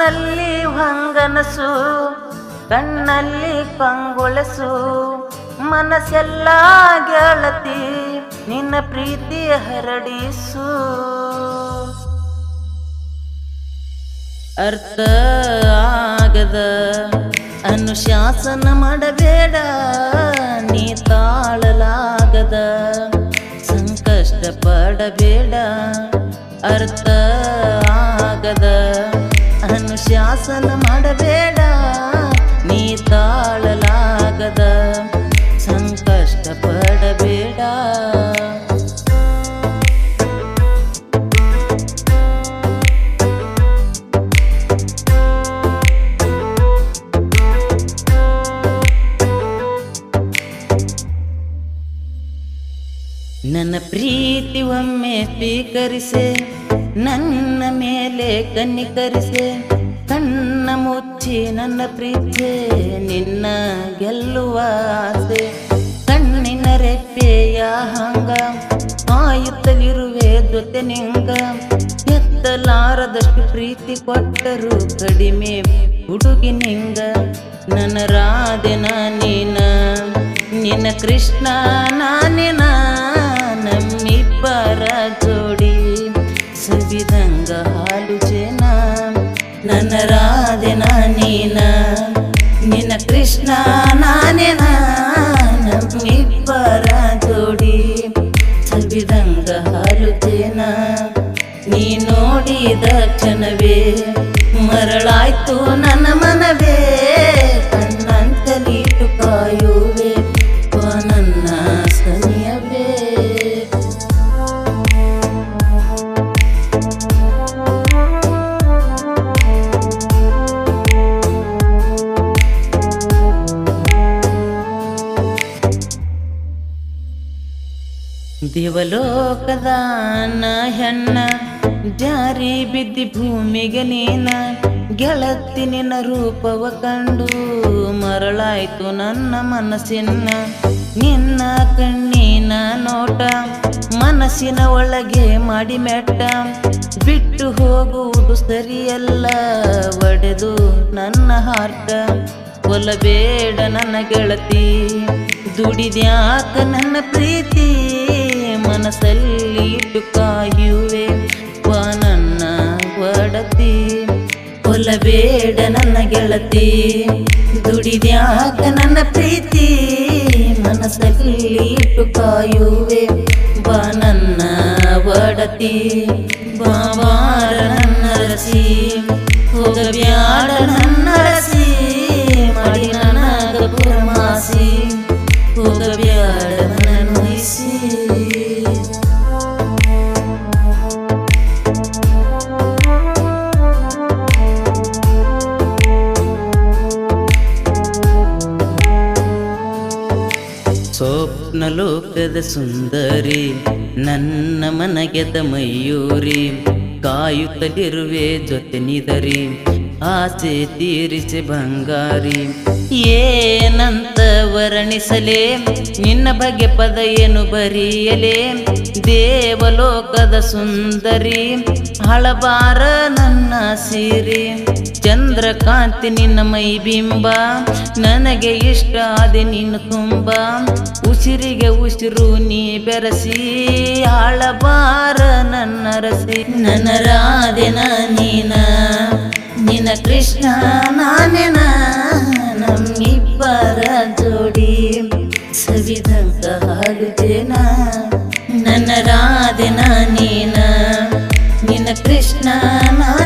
ಬಾನಲ್ಲಿ ಹೊಂಗನಸು ಕಣ್ಣಲ್ಲಿ ಕಂಗೊಳಸು ಮನಸ್ಸೆಲ್ಲ ಗೆಳತಿ ನಿನ್ನ ಪ್ರೀತಿಯ ಹರಡಿಸು. ಅರ್ಥ ಆಗದ ಅನುಶಾಸನ ಮಾಡಬೇಡ, ನೀ ತಾಳಲಾಗದ ಸಂಕಷ್ಟ ಪಡಬೇಡ. ಅರ್ಥ ಆಗದ ಅನುಶಾಸನ ಮಾಡಬೇಡ, ನೀ ತಾಳಲಾಗದ ಸಂಕಷ್ಟ ಪಡಬೇಡ. ನನ್ನ ಪ್ರೀತಿ ಒಮ್ಮೆ ಸ್ವೀಕರಿಸೆ, ನನ್ನ ಮೇಲೆ ಕನ್ನಿಕರಿಸೆ. ಕಣ್ಣ ಮುಚ್ಚಿ ನನ್ನ ಪ್ರೀತಿ ನಿನ್ನ ಗೆಲ್ಲುವ ಆಸೆ. ಕಣ್ಣಿನ ರೆಪ್ಪೆಯ ಹಂಗ ಆಯುತ್ತಲಿರುವೆ ಜೊತೆ ನಿಂಗ. ಎತ್ತಲಾರದಷ್ಟು ಪ್ರೀತಿ ಕೊಟ್ಟರು ಕಡಿಮೆ ಹುಡುಗಿ ನಿಂಗ. ನನ್ನ ರಾಧೆನ ನೀನ, ನಿನ್ನ ಕೃಷ್ಣ ನಾನಿನ. ನಮ್ಮಿಬ್ಬರ ಜೋಡಿ ಸವಿದಂಗ ಹಾಲು ಜನ. ನನ್ನ ರಾಧೆನ ನೀನ, ನಿನ್ನ ಕೃಷ್ಣ ನಾನಿನ. ನಮ್ಮಿಬ್ಬರ ಜೋಡಿ ಸವಿದಂಗ ಹಾಲು ಜನ. ನೀ ನೋಡಿದ ಕ್ಷಣವೇ ಮರಳಾಯ್ತು ನನ್ನ ಮನವೇ. ಕಣ್ಣಂತಲಿಟ್ಟು ಕಾಯುವೆ ನನ್ನ ಸನಿಯವೇ. ದೇವಲೋಕದ ಹೆಣ್ಣ ಜಾರಿ ಬಿದ್ದಿ ಭೂಮಿಗೆ ನೀನ. ಗೆಳತಿ ನಿನ್ನ ರೂಪವ ಕಂಡು ಮರಳಾಯ್ತು ನನ್ನ ಮನಸ್ಸಿನ. ನಿನ್ನ ಕಣ್ಣಿನ ನೋಟ ಮನಸ್ಸಿನ ಒಳಗೆ ಮಾಡಿ ಮೆಟ್ಟ. ಬಿಟ್ಟು ಹೋಗುವುದು ಸರಿಯಲ್ಲ ಒಡೆದು ನನ್ನ ಹಾರ್ಟ. ಕೊಲ್ಲಬೇಡ ನನ್ನ ಗೆಳತಿ, ದುಡಿದ್ಯಾಕ ನನ್ನ ಪ್ರೀತಿ. ಮನಸ್ಸಲ್ಲಿ ಇಟ್ಟು ಕಾಯುವೆ ನನ್ನ ಒಡತಿ. ಕೊಲ್ಲಬೇಡ ನನ್ನ ಗೆಳತಿ, ದುಡಿದ್ಯಾಕ ನನ್ನ ಪ್ರೀತಿ. ಮನಸ್ಸಲ್ಲಿ ಇಟ್ಟು ಕಾಯುವೆ ನನ್ನ ಒಡತಿ. ಬಾವಾರ ನನ್ನ ರಸಿ, ಹೋಗಬ್ಯಾಡ ನನ್ನ ರಸಿ. ಮಾಡಿ ನನಗ ಪುರಮಾಸಿ, ಹೋಗಬ್ಯಾಡ ನನ್ನ ನೋಯಿಸಿ. ಸ್ವಪ್ನ ಲೋಕದ ಸುಂದರಿ, ನನ್ನ ಮನಗೆದ ಮಯೂರಿ. ಕಾಯುತ್ತಲಿರುವೆ ಜೊತೆ ನಿದರಿ, ಆಸೆ ತೀರಿಸಿ ಬಂಗಾರಿ. ಏನಂತ ವರ್ಣಿಸಲೇ ನಿನ್ನ ಬಗ್ಗೆ ಪದ ಏನು ಬರೆಯಲೇ. ದೇವಲೋಕದ ಸುಂದರಿ ಹಳಬಾರ ನನ್ನ ಸೀರೆ. ಚಂದ್ರಕಾಂತಿ ನಿನ್ನ ಮೈ ಬಿಂಬ, ನನಗೆ ಇಷ್ಟ ಆದೆ ನೀನು ತುಂಬ. ಉಸಿರಿಗೆ ಉಸಿರು ನೀ ಬೆರಸಿ, ಹಳಬಾರ ನನ್ನ ರಸಿ. ನನ್ನ ರಾಧೆನ ನೀನ, ನಿನ್ನ ಕೃಷ್ಣ ನಾನಿನ. ನಮ್ಮಿಬ್ಬರ ಜೋಡಿ ಸವಿದಂಗ ಹಾಲು ಜನ. ನನ್ನ ರಾಧೆನ ನೀನ, ನಿನ್ನ ಕೃಷ್ಣ ನಾನಿನ.